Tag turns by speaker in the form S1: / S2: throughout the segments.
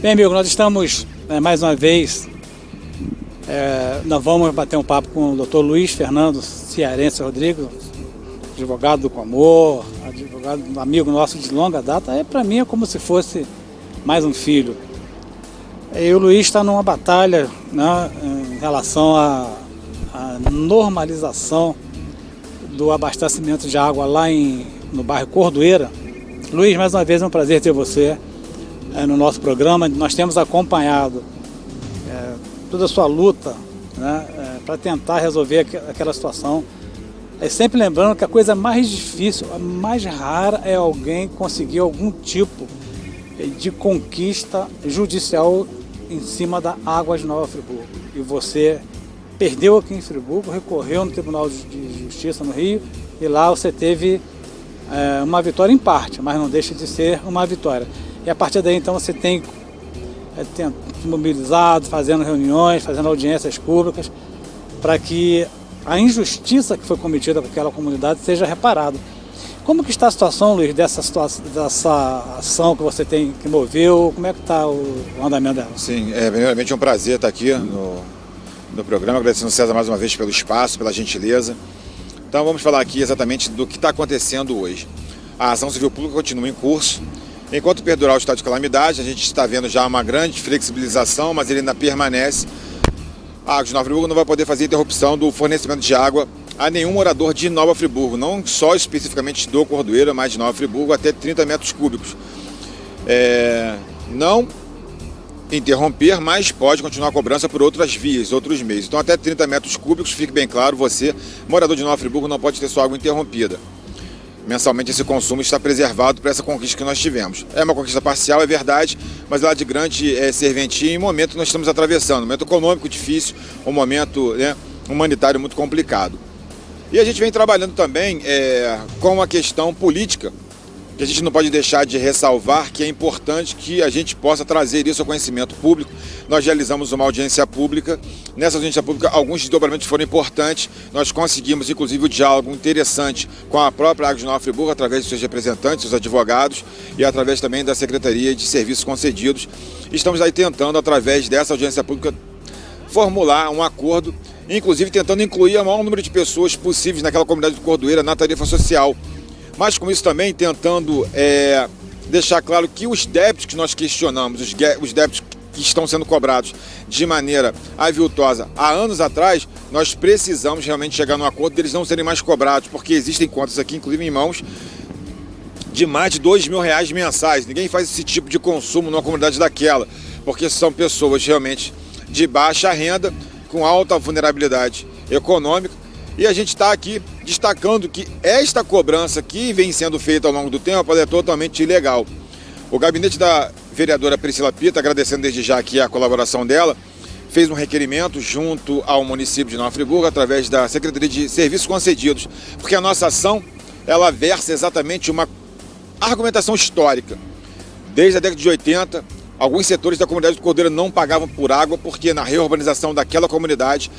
S1: Bem, amigo, nós estamos mais uma vez, nós vamos bater um papo com o Dr. Luiz Fernando Cearense Rodrigues, advogado do Coamor, advogado, amigo nosso de longa data. Para mim é como se fosse mais um filho. E o Luiz está numa batalha, né, em relação à normalização do abastecimento de água lá no bairro Cordoeira. Luiz, mais uma vez é um prazer ter você no nosso programa. Nós temos acompanhado toda a sua luta, né, para tentar resolver aquela situação. Sempre lembrando que a coisa mais difícil, a mais rara, é alguém conseguir algum tipo de conquista judicial em cima da água de Nova Friburgo. E você perdeu aqui em Friburgo, recorreu no Tribunal de Justiça no Rio, e lá você teve uma vitória em parte, mas não deixa de ser uma vitória. E a partir daí, então, você tem mobilizado, fazendo reuniões, fazendo audiências públicas, para que a injustiça que foi cometida por aquela comunidade seja reparada. Como que está a situação, Luiz, dessa ação que você tem, que moveu? Como é que está o andamento dela?
S2: Sim, primeiramente é um prazer estar aqui no programa, agradecendo ao César mais uma vez pelo espaço, pela gentileza. Então vamos falar aqui exatamente do que está acontecendo hoje. A ação civil pública continua em curso. Enquanto perdurar o estado de calamidade, a gente está vendo já uma grande flexibilização, mas ele ainda permanece. A Água de Nova Friburgo não vai poder fazer interrupção do fornecimento de água a nenhum morador de Nova Friburgo, não só especificamente do Cordoeira, mas de Nova Friburgo, até 30 metros cúbicos. Não interromper, mas pode continuar a cobrança por outras vias, outros meios. Então até 30 metros cúbicos, fique bem claro, você, morador de Nova Friburgo, não pode ter sua água interrompida. Mensalmente esse consumo está preservado para essa conquista que nós tivemos. É uma conquista parcial, é verdade, mas ela de grande serventia em momento que nós estamos atravessando, um momento econômico difícil, um momento humanitário muito complicado. E a gente vem trabalhando também com a questão política, que a gente não pode deixar de ressalvar, que é importante que a gente possa trazer isso ao conhecimento público. Nós realizamos uma audiência pública. Nessa audiência pública, alguns desdobramentos foram importantes. Nós conseguimos, inclusive, o diálogo interessante com a própria Água de Nova Friburgo, através de seus representantes, seus advogados, e através também da Secretaria de Serviços Concedidos. Estamos aí tentando, através dessa audiência pública, formular um acordo, inclusive tentando incluir o maior número de pessoas possíveis naquela comunidade do Cordoeira na tarifa social. Mas com isso também tentando deixar claro que os débitos que nós questionamos, os débitos que estão sendo cobrados de maneira aviltosa há anos atrás, nós precisamos realmente chegar num acordo deles não serem mais cobrados, porque existem contas aqui, inclusive em mãos, de mais de R$2.000 mensais. Ninguém faz esse tipo de consumo numa comunidade daquela, porque são pessoas realmente de baixa renda, com alta vulnerabilidade econômica. E a gente está aqui destacando que esta cobrança que vem sendo feita ao longo do tempo, ela é totalmente ilegal. O gabinete da vereadora Priscila Pita, agradecendo desde já aqui a colaboração dela, fez um requerimento junto ao município de Nova Friburgo, através da Secretaria de Serviços Concedidos, porque a nossa ação, ela versa exatamente uma argumentação histórica. Desde a década de 80, alguns setores da comunidade do Cordoeira não pagavam por água, porque na reurbanização daquela comunidade,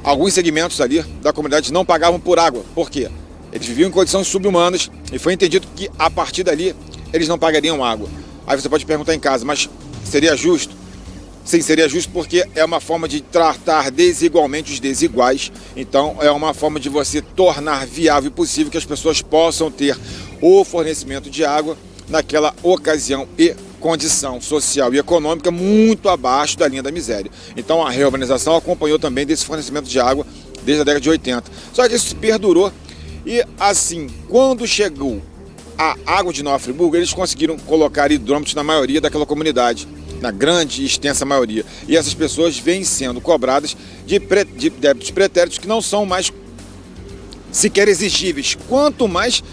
S2: alguns segmentos ali da comunidade não pagavam por água. Por quê? Eles viviam em condições subhumanas e foi entendido que a partir dali eles não pagariam água. Aí você pode perguntar em casa, mas seria justo? Sim, seria justo, porque é uma forma de tratar desigualmente os desiguais. Então é uma forma de você tornar viável e possível que as pessoas possam ter o fornecimento de água naquela ocasião e condição social e econômica muito abaixo da linha da miséria. Então a reurbanização acompanhou também desse fornecimento de água desde a década de 80. Só que isso perdurou e assim, quando chegou a Água de Nova Friburgo, eles conseguiram colocar hidrômetros na maioria daquela comunidade, na grande e extensa maioria. E essas pessoas vêm sendo cobradas de débitos pretéritos que não são mais sequer exigíveis, quanto mais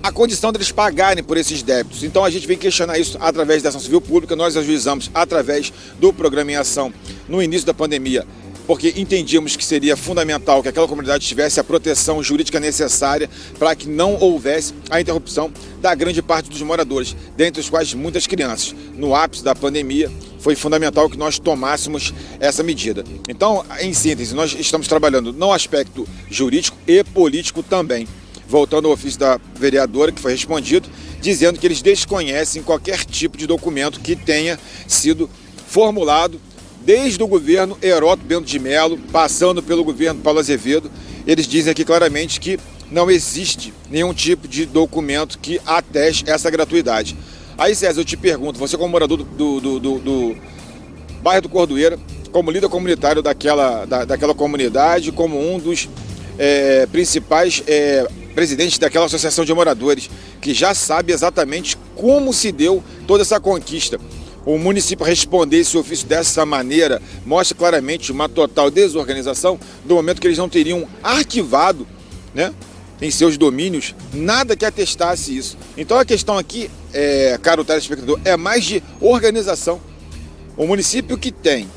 S2: a condição deles pagarem por esses débitos. Então a gente vem questionar isso através da ação civil pública. Nós ajuizamos através do programa em ação no início da pandemia, porque entendíamos que seria fundamental que aquela comunidade tivesse a proteção jurídica necessária para que não houvesse a interrupção da grande parte dos moradores, dentre os quais muitas crianças. No ápice da pandemia, foi fundamental que nós tomássemos essa medida. Então, em síntese, nós estamos trabalhando no aspecto jurídico e político também, voltando ao ofício da vereadora, que foi respondido, dizendo que eles desconhecem qualquer tipo de documento que tenha sido formulado desde o governo Heródoto Bento de Mello, passando pelo governo Paulo Azevedo. Eles dizem aqui claramente que não existe nenhum tipo de documento que ateste essa gratuidade. Aí, César, eu te pergunto, você como morador do bairro do Cordoeira, como líder comunitário daquela comunidade, como um dos principais presidentes daquela associação de moradores, que já sabe exatamente como se deu toda essa conquista. O município responder esse ofício dessa maneira mostra claramente uma total desorganização do momento que eles não teriam arquivado, né, em seus domínios nada que atestasse isso. Então a questão aqui, caro telespectador, é mais de organização. O município que tem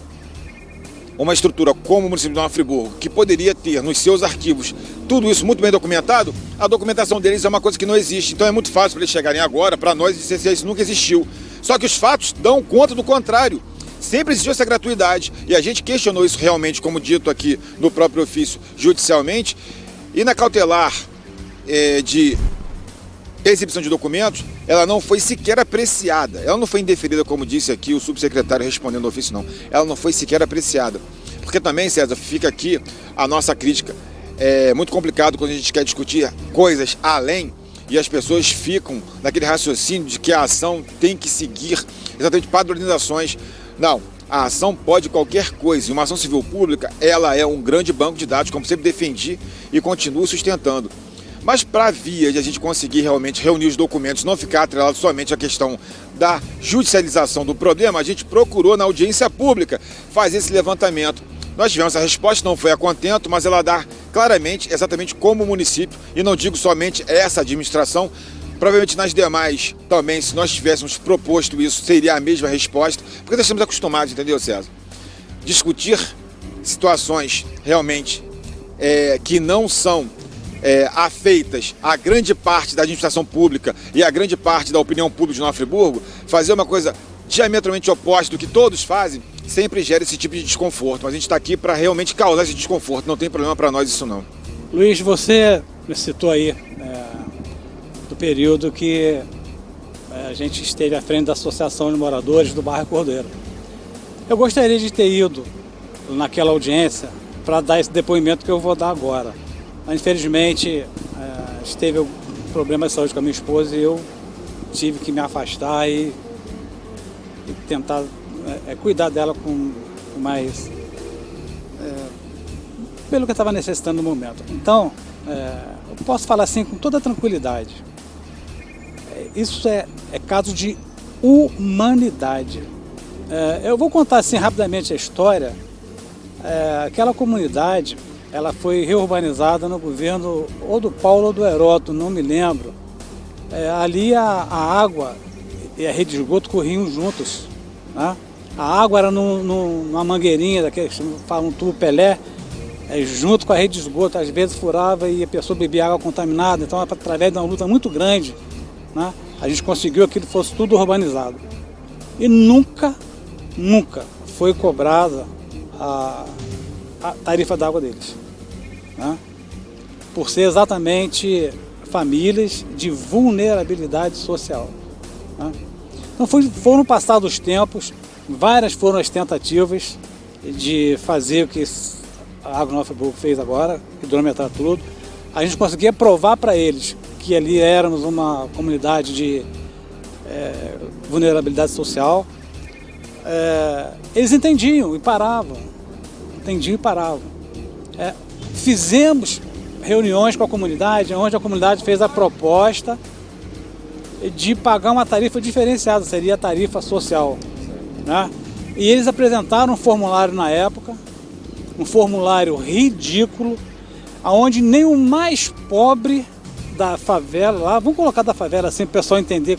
S2: uma estrutura como o município de Nova Friburgo, que poderia ter nos seus arquivos tudo isso muito bem documentado, a documentação deles é uma coisa que não existe. Então é muito fácil para eles chegarem agora, para nós, dizer que isso nunca existiu. Só que os fatos dão conta do contrário. Sempre existiu essa gratuidade e a gente questionou isso realmente, como dito aqui no próprio ofício, judicialmente. E na cautelar de exibição de documentos, ela não foi sequer apreciada. Ela não foi indeferida, como disse aqui o subsecretário respondendo ao ofício, não. Ela não foi sequer apreciada. Porque também, César, fica aqui a nossa crítica. É muito complicado quando a gente quer discutir coisas além e as pessoas ficam naquele raciocínio de que a ação tem que seguir exatamente padronizações. Não, a ação pode qualquer coisa. E uma ação civil pública, ela é um grande banco de dados, como sempre defendi e continuo sustentando. Mas para a via de a gente conseguir realmente reunir os documentos, não ficar atrelado somente à questão da judicialização do problema, a gente procurou na audiência pública fazer esse levantamento. Nós tivemos a resposta, não foi a contento, mas ela dá claramente, exatamente como o município, e não digo somente essa administração, provavelmente nas demais também, se nós tivéssemos proposto isso, seria a mesma resposta, porque nós estamos acostumados, entendeu, César? Discutir situações realmente que não são afeitas à grande parte da administração pública e à grande parte da opinião pública de Nova Friburgo, fazer uma coisa diametralmente oposta do que todos fazem, sempre gera esse tipo de desconforto. Mas a gente está aqui para realmente causar esse desconforto, não tem problema para nós isso não.
S1: Luiz, você me citou aí do período que a gente esteve à frente da Associação de Moradores do bairro Cordoeira. Eu gostaria de ter ido naquela audiência para dar esse depoimento que eu vou dar agora. Mas, infelizmente, teve um problema de saúde com a minha esposa e eu tive que me afastar e tentar cuidar dela com mais pelo que eu estava necessitando no momento. Então, eu posso falar assim com toda tranquilidade. Isso é caso de humanidade. Eu vou contar assim rapidamente a história. Aquela comunidade, ela foi reurbanizada no governo ou do Paulo ou do Heródoto, não me lembro. Ali a água e a rede de esgoto corriam juntos, né? A água era numa mangueirinha, daquele que falam um tubo Pelé, junto com a rede de esgoto. Às vezes furava e a pessoa bebia água contaminada. Então, através de uma luta muito grande, né, a gente conseguiu que aquilo fosse tudo urbanizado. E nunca foi cobrada a tarifa da água deles, né? Por ser exatamente famílias de vulnerabilidade social, né? Então foram passados os tempos, várias foram as tentativas de fazer o que a Água Nova Friburgo fez agora, hidrometrar tudo. A gente conseguia provar para eles que ali éramos uma comunidade de vulnerabilidade social. Eles entendiam e paravam. Fizemos reuniões com a comunidade, onde a comunidade fez a proposta de pagar uma tarifa diferenciada, seria a tarifa social, né? E eles apresentaram um formulário na época, um formulário ridículo, onde nem o mais pobre da favela, lá, vamos colocar da favela assim, para o pessoal entender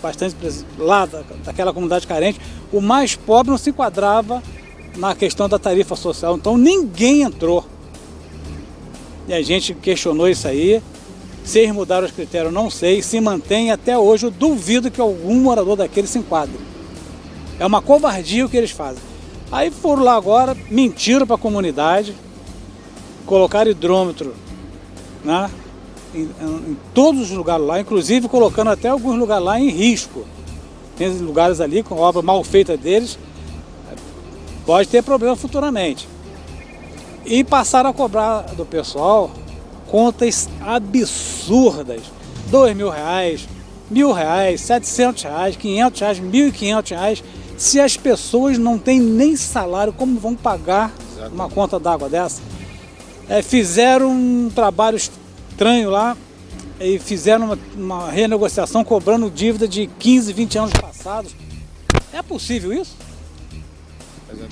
S1: bastante, lá daquela comunidade carente, o mais pobre não se enquadrava na questão da tarifa social, então ninguém entrou. E a gente questionou isso aí, se eles mudaram os critérios, não sei, se mantém até hoje, eu duvido que algum morador daquele se enquadre. É uma covardia o que eles fazem. Aí foram lá agora, mentiram para a comunidade, colocaram hidrômetro, né, em todos os lugares lá, inclusive colocando até alguns lugares lá em risco. Tem lugares ali com obra mal feita deles, pode ter problema futuramente. E passaram a cobrar do pessoal contas absurdas, R$2.000, R$1.000, R$700, R$500, R$1.500. Se as pessoas não têm nem salário, como vão pagar uma conta d'água dessa? Fizeram um trabalho estranho lá e fizeram uma renegociação cobrando dívida de 15, 20 anos passados. É possível isso?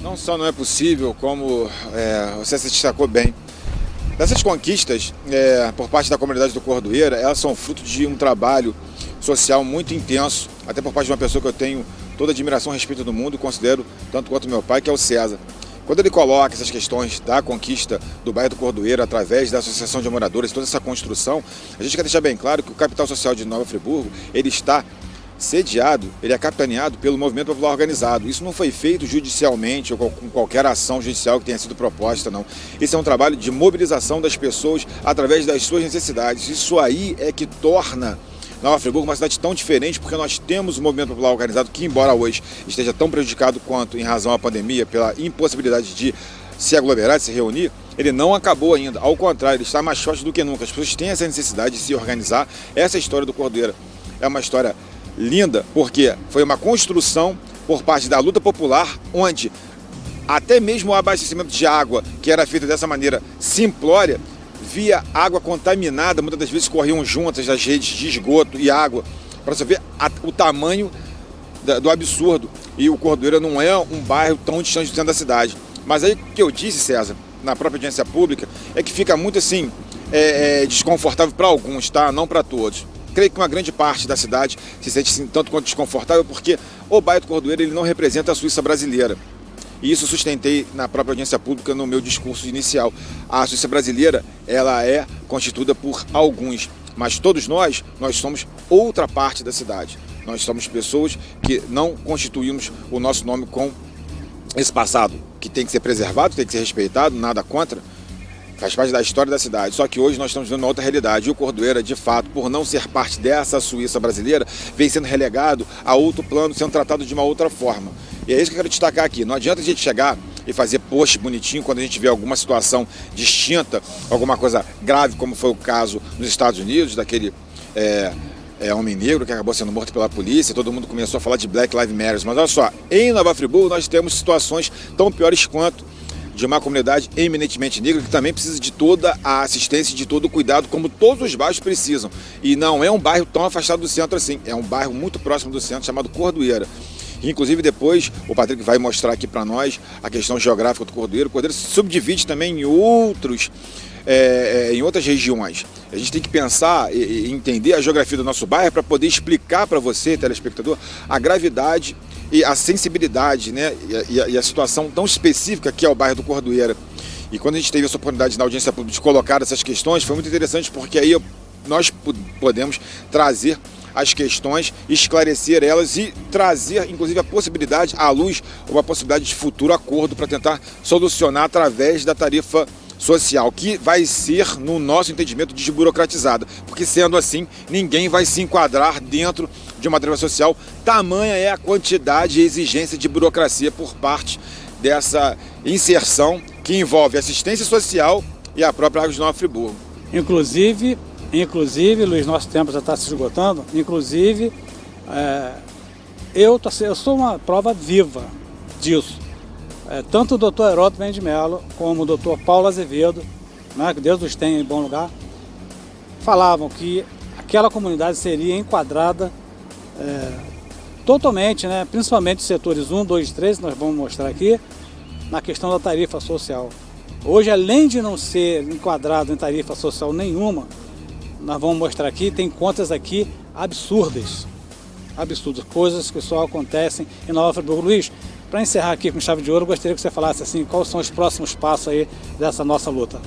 S2: Não só não é possível, como você se destacou bem. Essas conquistas, por parte da comunidade do Cordoeira, elas são fruto de um trabalho social muito intenso, até por parte de uma pessoa que eu tenho toda a admiração e respeito do mundo e considero tanto quanto meu pai, que é o César. Quando ele coloca essas questões da conquista do bairro do Cordoeira através da Associação de Moradores, toda essa construção, a gente quer deixar bem claro que o capital social de Nova Friburgo, ele está sediado, ele é capitaneado pelo movimento popular organizado. Isso não foi feito judicialmente ou com qualquer ação judicial que tenha sido proposta, não. Isso é um trabalho de mobilização das pessoas através das suas necessidades. Isso aí é que torna Nova Friburgo uma cidade tão diferente, porque nós temos um movimento popular organizado que, embora hoje esteja tão prejudicado quanto em razão à pandemia, pela impossibilidade de se aglomerar, de se reunir, ele não acabou ainda. Ao contrário, ele está mais forte do que nunca. As pessoas têm essa necessidade de se organizar. Essa história do Cordoeira é uma história linda, porque foi uma construção por parte da luta popular, onde até mesmo o abastecimento de água, que era feito dessa maneira simplória, via água contaminada, muitas das vezes corriam juntas as redes de esgoto e água, para você ver o tamanho do absurdo. E o Cordoeira não é um bairro tão distante do centro da cidade. Mas aí o que eu disse, César, na própria audiência pública, é que fica muito assim, desconfortável para alguns, tá? Não para todos. Creio que uma grande parte da cidade se sente assim, tanto quanto desconfortável, porque o bairro do Cordoeira ele não representa a Suíça brasileira. E isso sustentei na própria audiência pública no meu discurso inicial. A Suíça brasileira, ela é constituída por alguns, mas todos nós somos outra parte da cidade. Nós somos pessoas que não constituímos o nosso nome com esse passado, que tem que ser preservado, tem que ser respeitado, nada contra. Faz parte da história da cidade, só que hoje nós estamos vivendo uma outra realidade. E o Cordoeira, de fato, por não ser parte dessa Suíça brasileira, vem sendo relegado a outro plano, sendo tratado de uma outra forma. E é isso que eu quero destacar aqui. Não adianta a gente chegar e fazer post bonitinho quando a gente vê alguma situação distinta, alguma coisa grave, como foi o caso nos Estados Unidos, daquele homem negro que acabou sendo morto pela polícia. Todo mundo começou a falar de Black Lives Matter. Mas olha só, em Nova Friburgo nós temos situações tão piores quanto de uma comunidade eminentemente negra que também precisa de toda a assistência, de todo o cuidado, como todos os bairros precisam. E não é um bairro tão afastado do centro assim, é um bairro muito próximo do centro, chamado Cordoeira. Inclusive depois o Patrick vai mostrar aqui para nós a questão geográfica do Cordoeira. O Cordoeira se subdivide também em outras regiões. A gente tem que pensar e entender a geografia do nosso bairro para poder explicar para você, telespectador, a gravidade e a sensibilidade, né, e a situação tão específica que é o bairro do Cordoeira. E quando a gente teve essa oportunidade na audiência pública de colocar essas questões, foi muito interessante, porque aí nós podemos trazer as questões, esclarecer elas e trazer, inclusive, a possibilidade à luz, uma possibilidade de futuro acordo para tentar solucionar através da tarifa social, que vai ser, no nosso entendimento, desburocratizada, porque sendo assim, ninguém vai se enquadrar dentro de uma tarifa social, tamanha é a quantidade e exigência de burocracia por parte dessa inserção que envolve assistência social e a própria Água de Nova Friburgo.
S1: Inclusive, Luiz, nosso tempo já está se esgotando, inclusive, eu sou uma prova viva disso. Tanto o doutor Heródoto Mendes de Mello como o doutor Paulo Azevedo, né, que Deus os tenha em bom lugar, falavam que aquela comunidade seria enquadrada totalmente, né, principalmente os setores 1, 2 e 3, nós vamos mostrar aqui, na questão da tarifa social. Hoje, além de não ser enquadrado em tarifa social nenhuma, nós vamos mostrar aqui, tem contas aqui absurdas, coisas que só acontecem em Nova Friburgo. Luiz, para encerrar aqui com chave de ouro, eu gostaria que você falasse assim, quais são os próximos passos aí dessa nossa luta.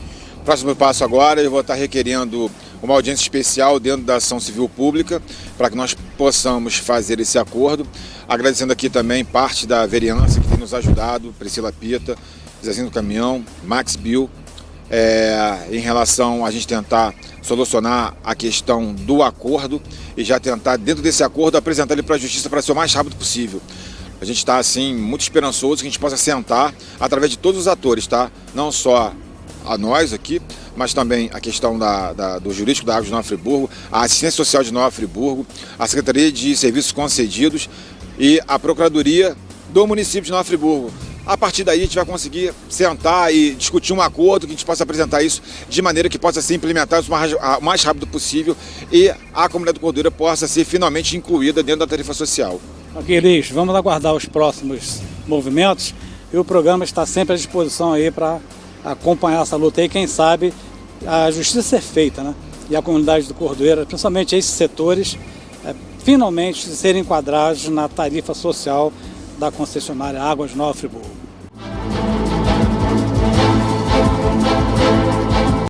S2: Próximo passo agora, eu vou estar requerendo uma audiência especial dentro da ação civil pública para que nós possamos fazer esse acordo. Agradecendo aqui também parte da vereança que tem nos ajudado, Priscila Pita, Zezinho do Caminhão, Max Bill, em relação a gente tentar solucionar a questão do acordo e já tentar, dentro desse acordo, apresentar ele para a Justiça para ser o mais rápido possível. A gente está, assim, muito esperançoso que a gente possa sentar através de todos os atores, tá? Não só a nós aqui, mas também a questão do jurídico da Águas de Nova Friburgo, a assistência social de Nova Friburgo, a Secretaria de Serviços Concedidos e a Procuradoria do município de Nova Friburgo. A partir daí a gente vai conseguir sentar e discutir um acordo que a gente possa apresentar isso de maneira que possa ser implementado o mais rápido possível e a comunidade do Cordoeira possa ser finalmente incluída dentro da tarifa social.
S1: Ok, Liz, vamos aguardar os próximos movimentos e o programa está sempre à disposição aí para acompanhar essa luta aí, quem sabe a justiça ser feita, né? E a comunidade do Cordoeira, principalmente esses setores, finalmente serem enquadrados na tarifa social da concessionária Águas de Nova Friburgo.